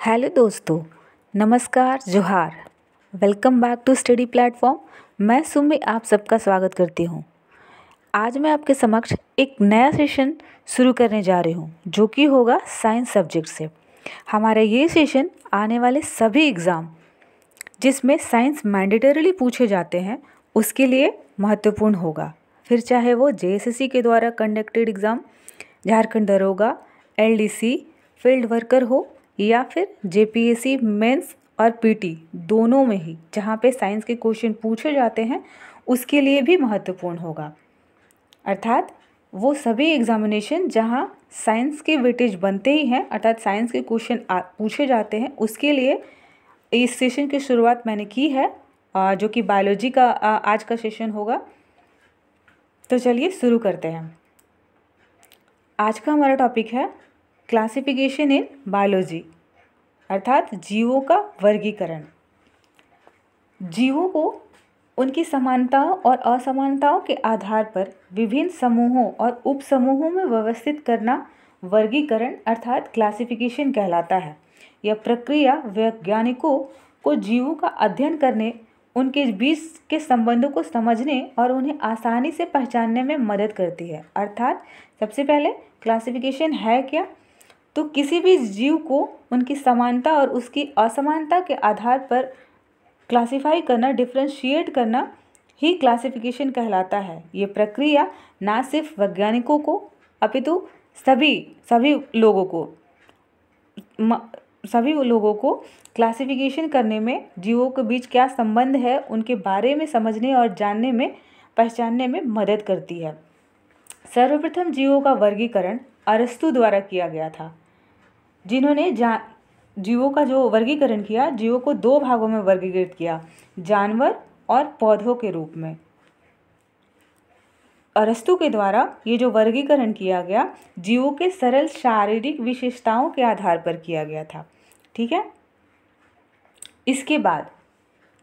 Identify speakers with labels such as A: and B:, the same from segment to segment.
A: Hello दोस्तों, नमस्कार, जोहार। Welcome back to study platform. मैं सुमी आप सबका स्वागत करती हूँ। आज मैं आपके समक्ष एक नया सेशन शुरू करने जा रही हूँ जो कि होगा साइंस सब्जेक्ट से। हमारा ये सेशन आने वाले सभी एग्ज़ाम जिसमें साइंस मैंडेटरीली पूछे जाते हैं उसके लिए महत्वपूर्ण होगा। फिर चाहे वो जेएसएससी के द्वारा कंडक्टेड एग्ज़ाम, झारखंड दरोगा, एलडीसी, फील्ड वर्कर हो या फिर जेपीएससी मेंस और पीटी, दोनों में ही जहाँ पे साइंस के क्वेश्चन पूछे जाते हैं उसके लिए भी महत्वपूर्ण होगा। अर्थात वो सभी एग्जामिनेशन जहाँ साइंस के वेटेज बनते ही हैं, अर्थात साइंस के क्वेश्चन पूछे जाते हैं, उसके लिए इस सेशन की शुरुआत मैंने की है जो कि बायोलॉजी का आज का सेशन होगा। तो चलिए शुरू करते हैं। आज का हमारा टॉपिक है क्लासिफिकेशन इन बायोलॉजी, अर्थात जीवों का वर्गीकरण। जीवों को उनकी समानताओं और असमानताओं के आधार पर विभिन्न समूहों और उपसमूहों में व्यवस्थित करना वर्गीकरण अर्थात क्लासिफिकेशन कहलाता है। यह प्रक्रिया वैज्ञानिकों को जीवों का अध्ययन करने, उनके बीच के संबंधों को समझने और उन्हें आसानी से पहचानने में मदद करती है। अर्थात सबसे पहले क्लासिफिकेशन है क्या? तो किसी भी जीव को उनकी समानता और उसकी असमानता के आधार पर क्लासिफाई करना, डिफ्रेंशिएट करना ही क्लासिफिकेशन कहलाता है। ये प्रक्रिया ना सिर्फ वैज्ञानिकों को अपितु सभी लोगों को क्लासिफिकेशन करने में, जीवों के बीच क्या संबंध है उनके बारे में समझने और जानने में, पहचानने में मदद करती है। सर्वप्रथम जीवों का वर्गीकरण अरस्तु द्वारा किया गया था, जिन्होंने जीवों का जो वर्गीकरण किया, जीवों को दो भागों में वर्गीकृत किया, जानवर और पौधों के रूप में। अरस्तु के द्वारा ये जो वर्गीकरण किया गया जीवों के सरल शारीरिक विशेषताओं के आधार पर किया गया था। ठीक है। इसके बाद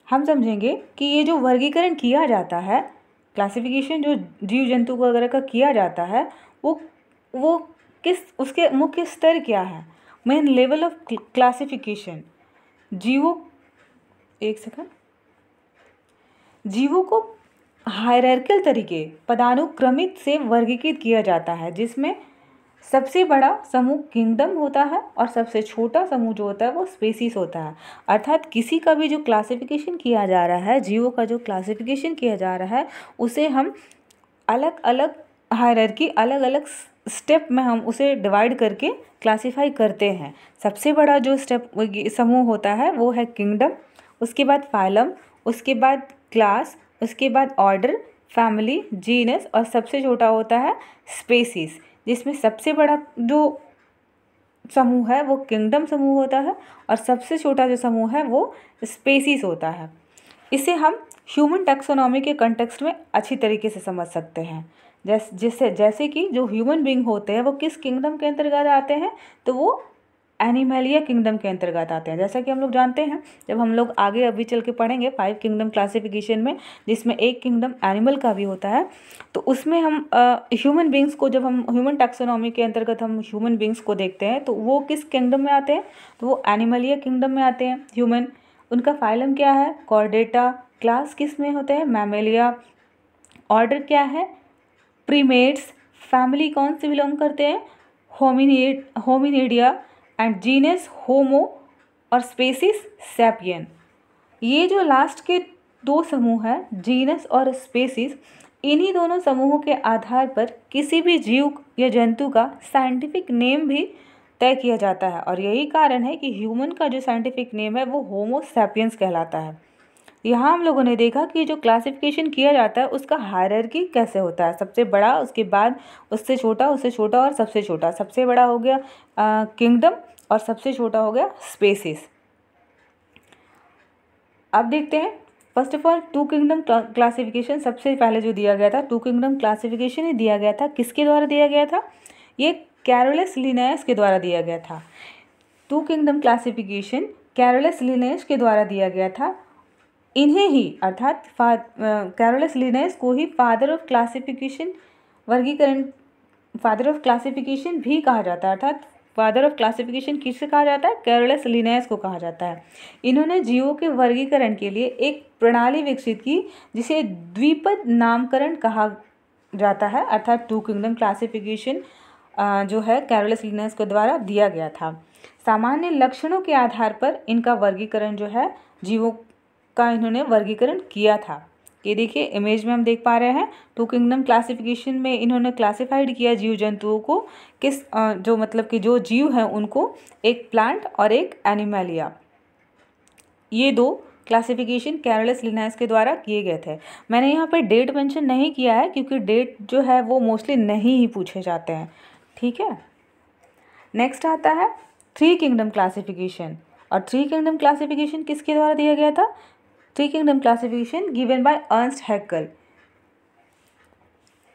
A: हम समझेंगे कि ये जो वर्गीकरण किया जाता है, क्लासिफिकेशन जो जीव जंतु वगैरह का किया जाता है, वो उसके मुख्य स्तर क्या है, मेन लेवल ऑफ क्लासिफिकेशन। जीवों को हायरार्किकल तरीके पदानुक्रमित से वर्गीकृत किया जाता है, जिसमें सबसे बड़ा समूह किंगडम होता है और सबसे छोटा समूह जो होता है वो स्पीसीज होता है। अर्थात किसी का भी जो क्लासिफिकेशन किया जा रहा है, जीवों का जो क्लासिफिकेशन किया जा रहा है, उसे हम अलग अलग हायरार्की, अलग अलग स्टेप में हम उसे डिवाइड करके क्लासिफाई करते हैं। सबसे बड़ा जो समूह होता है वो है किंगडम, उसके बाद फाइलम, उसके बाद क्लास, उसके बाद ऑर्डर, फैमिली, जीनस और सबसे छोटा होता है स्पीसीज, जिसमें सबसे बड़ा जो समूह है वो किंगडम समूह होता है और सबसे छोटा जो समूह है वो स्पीसीज होता है। इसे हम ह्यूमन टैक्सोनॉमी के कॉन्टेक्स्ट में अच्छी तरीके से समझ सकते हैं। जैसे कि जो ह्यूमन बीइंग होते हैं वो किस किंगडम के अंतर्गत आते हैं, तो वो एनिमलिया किंगडम के अंतर्गत आते हैं। जैसा कि हम लोग जानते हैं, जब हम लोग आगे अभी चल के पढ़ेंगे 5 किंगडम क्लासिफिकेशन में, जिसमें एक किंगडम एनिमल का भी होता है, तो उसमें हम ह्यूमन बींग्स को, जब हम ह्यूमन टैक्सोनॉमी के अंतर्गत हम ह्यूमन बींग्स को देखते हैं तो वो किस किंगडम में आते हैं, तो वो एनिमलिया किंगडम में आते हैं ह्यूमन। उनका फाइलम क्या है, कॉर्डेटा। क्लास किस में होते हैं, मैमेलिया। ऑर्डर क्या है, प्रीमेट्स। फैमिली कौन से बिलोंग करते हैं, होमिनिडिया। एंड जीनस होमो और स्पीसीज सैपियन। ये जो लास्ट के दो समूह हैं, जीनस और स्पीसीज, इन्हीं दोनों समूहों के आधार पर किसी भी जीव या जंतु का साइंटिफिक नेम भी तय किया जाता है। और यही कारण है कि ह्यूमन का जो साइंटिफिक नेम है वो होमो सैपियंस कहलाता है। यहाँ हम लोगों ने देखा कि जो क्लासिफिकेशन किया जाता है उसका हायरार्की कैसे होता है, सबसे बड़ा, उसके बाद उससे छोटा और सबसे छोटा। सबसे बड़ा हो गया किंगडम और सबसे छोटा हो गया स्पीसीज। अब देखते हैं, first of all two kingdom classification सबसे पहले जो दिया गया था, टू किंगडम क्लासिफिकेशन ही दिया गया था। किसके द्वारा दिया गया था, ये कैरोलस लिनायस के द्वारा दिया गया था। Two kingdom classification Carolus Linnaeus के द्वारा दिया गया था। इन्हें ही, अर्थात कैरोलस लिनायस को ही फादर ऑफ क्लासिफिकेशन भी कहा जाता है। अर्थात फादर ऑफ क्लासिफिकेशन किसे कहा जाता है? कैरोलस लिनेयस को कहा जाता है। इन्होंने जीवों के वर्गीकरण के लिए एक प्रणाली विकसित की जिसे द्विपद नामकरण कहा जाता है, अर्थात टू किंगडम क्लासिफिकेशन जो है कैरोलस लिनेयस के द्वारा दिया गया था। सामान्य लक्षणों के आधार पर इनका वर्गीकरण जो है जीवों का इन्होंने वर्गीकरण किया था। ये देखिए इमेज में हम देख पा रहे हैं टू किंगडम क्लासिफिकेशन में इन्होंने क्लासिफाइड किया जीव जंतुओं को किस जो मतलब कि जो जीव हैं उनको एक प्लांट और एक एनिमलिया, ये दो क्लासिफिकेशन कैरोलस लिनेयस के द्वारा किए गए थे। मैंने यहाँ पे डेट मेंशन नहीं किया है क्योंकि डेट जो है वो मोस्टली नहीं ही पूछे जाते हैं, ठीक है। नेक्स्ट आता है थ्री किंगडम क्लासिफिकेशन, और थ्री किंगडम क्लासिफिकेशन किसके द्वारा दिया गया था? Three kingdom classification given by Ernst Hückel.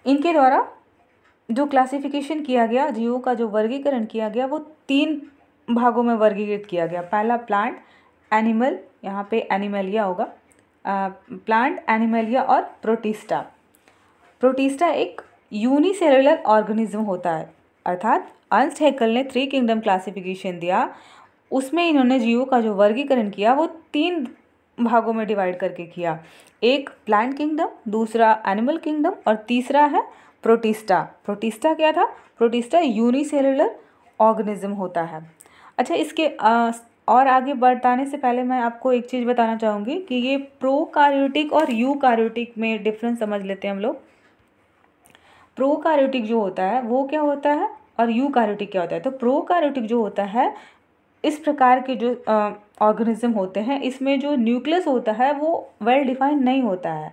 A: इनके द्वारा जो क्लासिफिकेशन किया गया, जीवों का जो वर्गीकरण किया गया वो तीन भागों में वर्गीकृत किया गया। पहला प्लांट, एनिमल, यहाँ पे एनिमलिया होगा, प्लांट, एनिमलिया और प्रोटिस्टा। प्रोटिस्टा एक यूनिसेलुलर ऑर्गेनिज्म होता है, अर्थात अर्नस्ट हैकेल ने थ्री किंगडम क्लासिफिकेशन दिया, उसमें इन्होंने जीवों का जो वर्गीकरण किया वो तीन भागों में डिवाइड करके किया। एक प्लांट किंगडम, दूसरा एनिमल किंगडम और तीसरा है प्रोटिस्टा। प्रोटिस्टा क्या था? प्रोटिस्टा यूनिसेलुलर ऑर्गेनिज्म होता है। अच्छा, इसके और आगे बढ़ाने से पहले मैं आपको एक चीज़ बताना चाहूँगी कि ये प्रोकार्योटिक और यूकार्योटिक में डिफरेंस समझ लेते हैं हम लोग। प्रोकार्योटिक जो होता है वो क्या होता है और यूकार्योटिक क्या होता है? तो प्रोकार्योटिक जो होता है, इस प्रकार के जो ऑर्गेनिज्म होते हैं, इसमें जो न्यूक्लियस होता है वो वेल डिफाइंड नहीं होता है,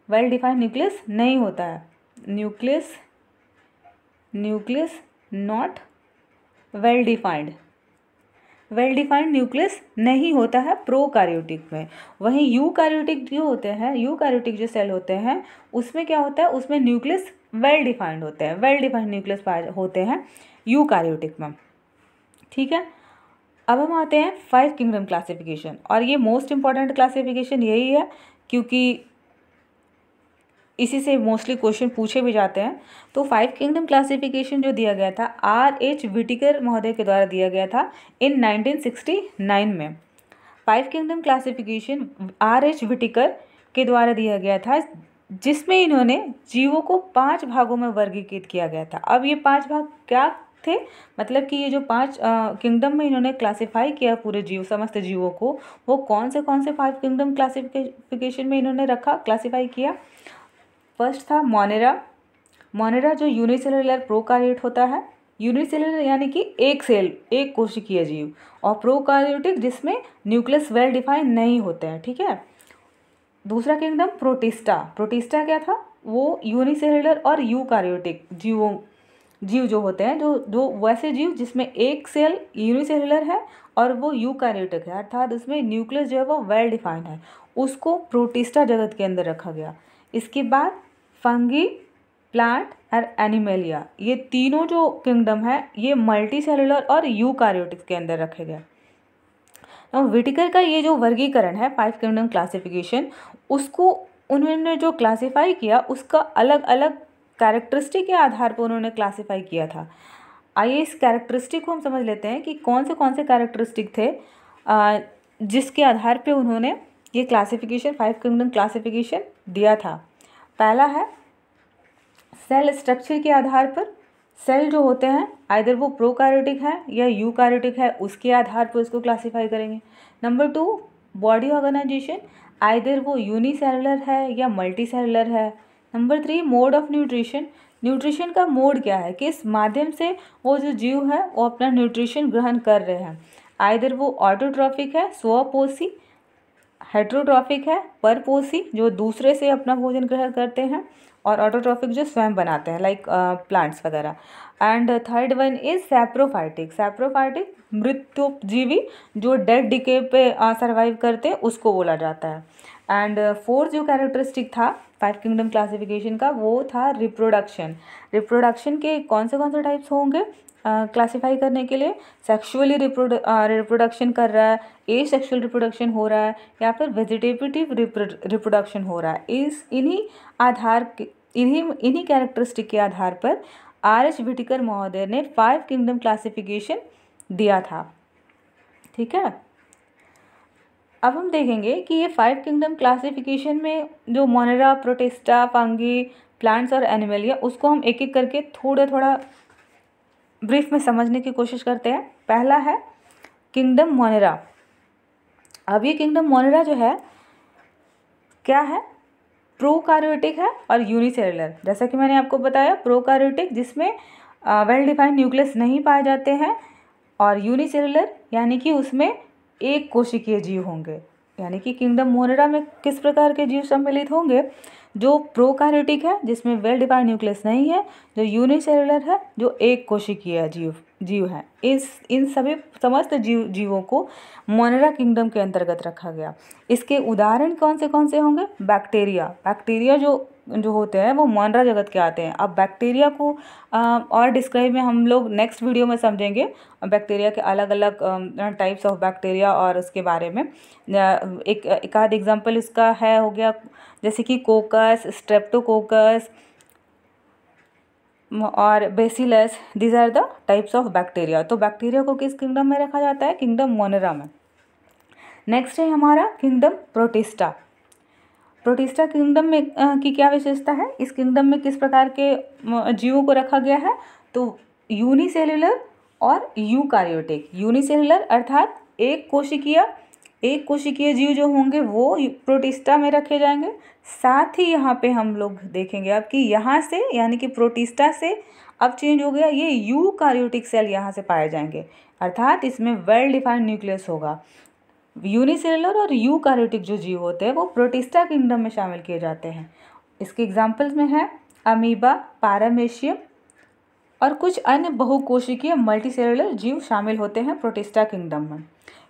A: वेल डिफाइंड न्यूक्लियस नहीं होता है, nucleus not well defined nucleus नहीं होता है प्रोकार्योटिक में। वहीं यूकार्योटिक जो होते हैं, यूकार्योटिक जो सेल होते हैं उसमें क्या होता है? उसमें न्यूक्लियस वेल डिफाइंड होते हैं, वेल डिफाइंड न्यूक्लियस होते हैं यूकार्योटिक में, ठीक है। अब हम आते हैं फाइव किंगडम क्लासिफिकेशन, और ये मोस्ट इम्पॉर्टेंट क्लासिफिकेशन यही है क्योंकि इसी से मोस्टली क्वेश्चन पूछे भी जाते हैं। तो फाइव किंगडम क्लासिफिकेशन जो दिया गया था R.H. विटिकर महोदय के द्वारा दिया गया था इन 1969 में। Five kingdom classification R.H. विटिकर के द्वारा दिया गया था, जिसमें इन्होंने जीवों को 5 भागों में वर्गीकृत किया गया था। अब ये 5 भाग क्या थे? मतलब कि ये जो 5 किंगडम में इन्होंने क्लासिफाई किया पूरे जीव, समस्त जीवों को, वो कौन से 5 किंगडम क्लासिफिकेशन में इन्होंने रखा, क्लासिफाई किया। फर्स्ट था मोनेरा। मोनेरा जो यूनिसेलुलर प्रोकार्योट होता है, यूनिसेलुलर यानी कि एक सेल, एक कोशिकीय जीव, और प्रोकार्योटिक जिसमें न्यूक्लियस वेल डिफाइंड नहीं होते हैं, ठीक है। दूसरा किंगडम प्रोटिस्टा। प्रोटिस्टा क्या था? वो यूनिसेलुलर और यूकार्योटिक जीव जो होते हैं, जो वैसे जीव जिसमें एक सेल यूनिसेलुलर है और वो यूकार्योटिक है, अर्थात उसमें न्यूक्लियस जो है वो वेल डिफाइंड है, उसको प्रोटिस्टा जगत के अंदर रखा गया। इसके बाद फंगी, प्लांट और एनिमलिया, ये तीनों जो किंगडम है ये मल्टी सेलुलर और यूकार्योटिक के अंदर रखे गए। अब विटिकर का ये जो वर्गीकरण है फाइव किंगडम क्लासिफिकेशन, उसको उन्होंने जो क्लासिफाई किया उसका अलग अलग कैरेक्टरिस्टिक के आधार पर उन्होंने क्लासिफाई किया था। आइए इस कैरेक्टरिस्टिक को हम समझ लेते हैं कि कौन से कैरेक्टरिस्टिक थे जिसके आधार पे उन्होंने ये क्लासिफिकेशन फाइव किंगडम क्लासिफिकेशन दिया था। पहला है सेल स्ट्रक्चर के आधार पर। सेल जो होते हैं आइदर वो प्रोकार्योटिक है या यूकार्योटिक है, उसके आधार पर उसको क्लासिफाई करेंगे। नंबर 2 बॉडी ऑर्गेनाइजेशन, आइदर वो यूनिसेलुलर है या मल्टी सेलुलर है। Number 3 mode of nutrition, nutrition का मोड क्या है, किस माध्यम से वो जो जीव है वो अपना न्यूट्रिशन ग्रहण कर रहे हैं। आइदर वो ऑटोट्रॉफिक है, स्वपोषी, हेट्रोट्रॉफिक है, परपोषी, जो दूसरे से अपना भोजन ग्रहण करते हैं, और ऑटोट्रॉफिक जो स्वयं बनाते हैं लाइक प्लांट्स वगैरह। And third one is saprophytic. Saprophytic मृत्युजीवी जो डेड डिके पे सर्वाइव करते हैं उसको बोला जाता है। एंड फोर्थ जो कैरेक्टरिस्टिक था फाइव किंगडम क्लासिफिकेशन का वो था रिप्रोडक्शन। रिप्रोडक्शन के कौन से टाइप्स होंगे क्लासिफाई करने के लिए? सेक्सुअली रिप्रोडक्शन कर रहा है, एसेक्सुअल रिप्रोडक्शन हो रहा है, या फिर वेजिटेटिव रिप्रोडक्शन हो रहा है। इन्हीं कैरेक्टरिस्टिक के आधार पर R.H. व्हिटेकर महोदय ने 5 किंगडम क्लासिफिकेशन दिया था। ठीक है, अब हम देखेंगे कि ये 5 किंगडम क्लासिफिकेशन में जो मोनेरा, प्रोटिस्टा, फंगी, प्लांट्स और एनिमलिया, उसको हम एक एक करके थोड़ा थोड़ा ब्रीफ में समझने की कोशिश करते हैं। पहला है किंगडम मोनेरा। अब ये किंगडम मोनेरा जो है क्या है, प्रोकार्योटिक है और यूनिसेलुलर। जैसा कि मैंने आपको बताया, प्रोकार्योटिक जिसमें वेल डिफाइंड न्यूक्लियस नहीं पाए जाते हैं, और यूनिसेलुलर यानी कि उसमें एक कोशिकीय जीव होंगे। यानी कि किंगडम मोनेरा में किस प्रकार के जीव सम्मिलित होंगे, जो प्रोकार्योटिक है जिसमें वेल डिफाइंड न्यूक्लियस नहीं है, जो यूनिसेलुलर है जो एक कोशिकीय जीव है। इन सभी समस्त जीवों को मोनेरा किंगडम के अंतर्गत रखा गया। इसके उदाहरण कौन से होंगे, बैक्टीरिया जो होते हैं वो मोनेरा जगत के आते हैं। अब बैक्टीरिया को और डिस्क्राइब में हम लोग नेक्स्ट वीडियो में समझेंगे, बैक्टीरिया के अलग अलग टाइप्स ऑफ बैक्टीरिया और उसके बारे में। एक आध एग्जांपल इसका हो गया, जैसे कि कोकस, स्ट्रेप्टोकोकस और bacillus, these are the types of bacteria. तो बैक्टीरिया को किस किंगडम में रखा जाता है, किंगडम मोनेरा में। नेक्स्ट है हमारा किंगडम प्रोटिस्टा। प्रोटिस्टा किंगडम में की क्या विशेषता है, इस किंगडम में किस प्रकार के जीवों को रखा गया है, तो यूनिसेलुलर और यूकार्योटिक। यूनिसेलुलर अर्थात एक कोशिकीय जीव जो होंगे वो प्रोटिस्टा में रखे जाएंगे। साथ ही यहाँ पे हम लोग देखेंगे अब कि यहाँ से यानी कि प्रोटिस्टा से अब चेंज हो गया, ये यूकार्योटिक सेल यहाँ से पाए जाएंगे, अर्थात इसमें वेल डिफाइंड न्यूक्लियस होगा। यूनिसेलुलर और यूकार्योटिक जो जीव होते हैं वो प्रोटिस्टा किंगडम में शामिल किए जाते हैं। इसके एग्जाम्पल्स में है अमीबा, पैरामेशियम और कुछ अन्य बहुकोशिकीय मल्टीसेलुलर जीव शामिल होते हैं प्रोटिस्टा किंगडम में।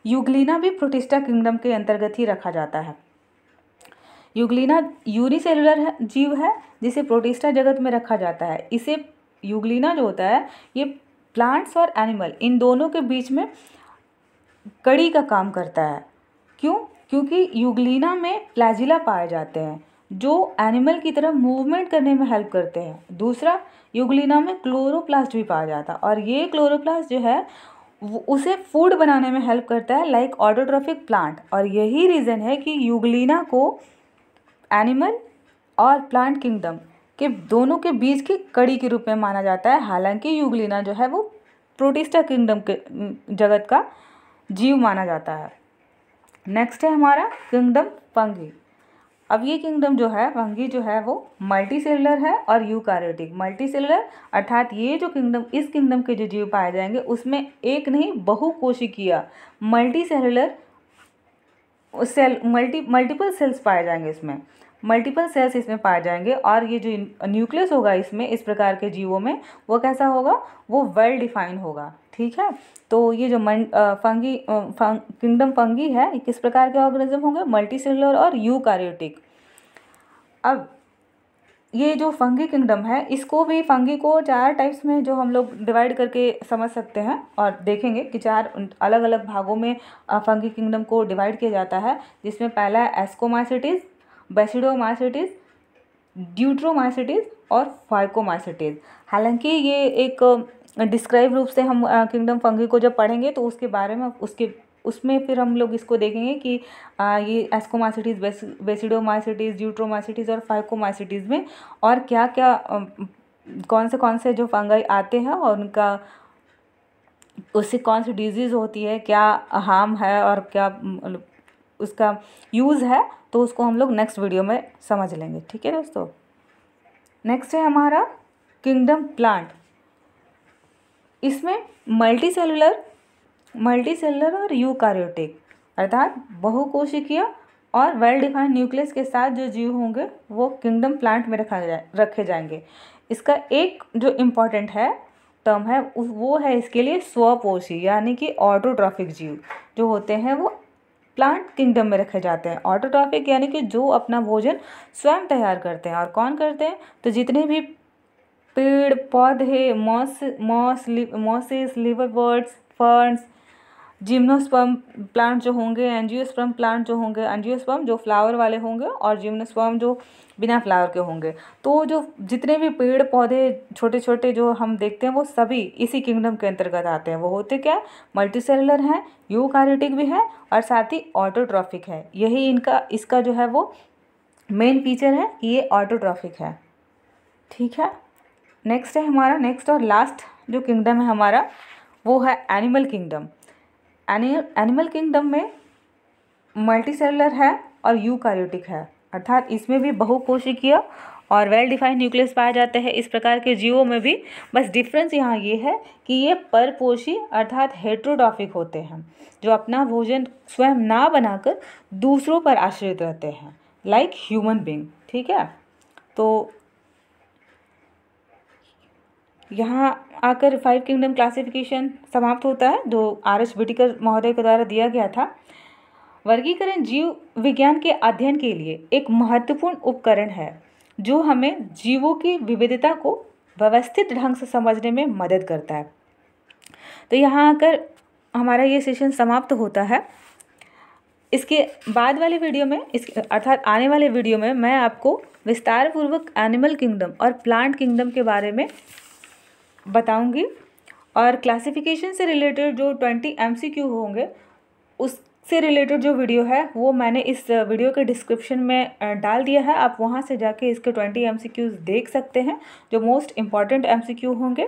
A: यूग्लिना भी प्रोटिस्टा किंगडम के अंतर्गत ही रखा जाता है। यूग्लिना यूनिसेलुलर जीव है जिसे प्रोटिस्टा जगत में रखा जाता है। इसे यूग्लिना जो होता है ये प्लांट्स और एनिमल इन दोनों के बीच में कड़ी का काम करता है। क्योंकि यूग्लिना में फ्लैजिला पाए जाते हैं जो एनिमल की तरह मूवमेंट करने में हेल्प करते हैं। दूसरा, यूग्लिना में क्लोरोप्लास्ट भी पाया जाता है और ये क्लोरोप्लास्ट जो है उसे फूड बनाने में हेल्प करता है, लाइक ऑटोट्रॉफिक प्लांट। और यही रीज़न है कि यूग्लिना को एनिमल और प्लांट किंगडम के दोनों के बीच की कड़ी के रूप में माना जाता है। हालांकि यूग्लिना जो है वो प्रोटिस्टा किंगडम के जगत का जीव माना जाता है। नेक्स्ट है हमारा किंगडम फंगी। अब ये किंगडम जो है फंगी जो है वो मल्टीसेलुलर है और यूकार्योटिक। मल्टीसेलुलर अर्थात ये जो किंगडम, इस किंगडम के जो जीव पाए जाएंगे उसमें एक नहीं बहुकोशिकीय मल्टीसेलुलर सेल मल्टीपल सेल्स पाए जाएंगे, इसमें मल्टीपल सेल्स इसमें पाए जाएंगे। और ये जो न्यूक्लियस होगा इसमें इस प्रकार के जीवों में वो कैसा होगा, वो वेल डिफाइन होगा। ठीक है, तो ये जो किंगडम फंगी है ये किस प्रकार के ऑर्गेनिज्म होंगे, मल्टीसेलुलर और यूकार्योटिक। अब ये जो फंगी किंगडम है इसको भी, फंगी को 4 टाइप्स में जो हम लोग डिवाइड करके समझ सकते हैं और देखेंगे कि 4 अलग अलग भागों में फंगी किंगडम को डिवाइड किया जाता है। जिसमें पहला है एस्कोमाइसिटीज, बेसिडोमाइसिटीज, ड्यूट्रोमाइसिटीज और फाइकोमाइसिटीज। हालांकि ये एक डिस्क्राइब रूप से हम किंगडम फंगी को जब पढ़ेंगे तो उसके बारे में उसमें फिर हम लोग इसको देखेंगे कि ये एस्कोमाइसिटीज, बेसिडोमाइसिटीज, ड्यूट्रोमाइसिटीज और फाइकोमाइसिटीज में और क्या क्या कौन से जो फंगाई आते हैं और उनका उससे कौन सी डिजीज़ होती है, क्या हार्म है और क्या उसका यूज़ है, तो उसको हम लोग नेक्स्ट वीडियो में समझ लेंगे। ठीक है दोस्तों। नेक्स्ट है हमारा किंगडम प्लांट। इसमें मल्टीसेलुलर और यूकार्योटिक अर्थात बहुकोशिकीय और वेल डिफाइंड न्यूक्लियस के साथ जो जीव होंगे वो किंगडम प्लांट में रखे जाएंगे। इसका एक जो इम्पॉर्टेंट है टर्म है वो है इसके लिए स्वपोषी, यानी कि ऑटोट्रॉफिक जीव जो होते हैं वो प्लांट किंगडम में रखे जाते हैं। ऑटोट्रॉफिक यानी कि जो अपना भोजन स्वयं तैयार करते हैं। और कौन करते हैं, तो जितने भी पेड़ पौधे, मॉसेस, लिवरवर्ट्स, फर्न्स, जिम्नोस्पर्म प्लांट जो होंगे, एंजियोस्पर्म प्लांट जो होंगे, एंजियोस्पर्म जो फ्लावर वाले होंगे और जिम्नोस्पर्म जो बिना फ्लावर के होंगे। तो जो जितने भी पेड़ पौधे छोटे छोटे जो हम देखते हैं वो सभी इसी किंगडम के अंतर्गत आते हैं। वो होते क्या, मल्टीसेलुलर हैं, यूकारियोटिक भी है और साथ ही ऑटोट्रॉफिक है। यही इसका जो है वो मेन फीचर है कि ये ऑटोट्रॉफिक है। ठीक है, नेक्स्ट है हमारा, नेक्स्ट और लास्ट जो किंगडम है हमारा वो है एनिमल किंगडम। एनिमल किंगडम में मल्टीसेलुलर है और यूकारियोटिक है, अर्थात इसमें भी बहुकोशिकीय और वेल डिफाइंड न्यूक्लियस पाए जाते हैं इस प्रकार के जीवों में भी। बस डिफरेंस यहाँ ये है कि ये परपोषी अर्थात हेट्रोट्रॉफिक होते हैं, जो अपना भोजन स्वयं ना बनाकर दूसरों पर आश्रित रहते हैं, लाइक ह्यूमन बीइंग। ठीक है, तो यहाँ आकर 5 किंगडम क्लासिफिकेशन समाप्त होता है जो आर.एच. व्हिटेकर महोदय के द्वारा दिया गया था। वर्गीकरण जीव विज्ञान के अध्ययन के लिए एक महत्वपूर्ण उपकरण है जो हमें जीवों की विविधता को व्यवस्थित ढंग से समझने में मदद करता है। तो यहाँ आकर हमारा ये सेशन समाप्त होता है। इसके बाद वाले वीडियो में अर्थात आने वाले वीडियो में मैं आपको विस्तार पूर्वक एनिमल किंगडम और प्लांट किंगडम के बारे में बताऊंगी और क्लासिफिकेशन से रिलेटेड जो 20 MCQ होंगे उससे रिलेटेड जो वीडियो है वो मैंने इस वीडियो के डिस्क्रिप्शन में डाल दिया है। आप वहां से जाके इसके 20 MCQs देख सकते हैं जो मोस्ट इम्पॉर्टेंट MCQ होंगे।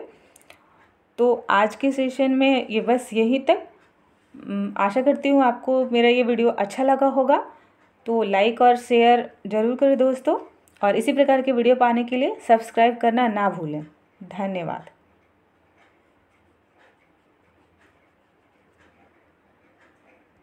A: तो आज के सेशन में ये बस यहीं तक। आशा करती हूँ आपको मेरा ये वीडियो अच्छा लगा होगा, तो लाइक और शेयर ज़रूर करें दोस्तों, और इसी प्रकार के वीडियो पाने के लिए सब्सक्राइब करना ना भूलें। धन्यवाद।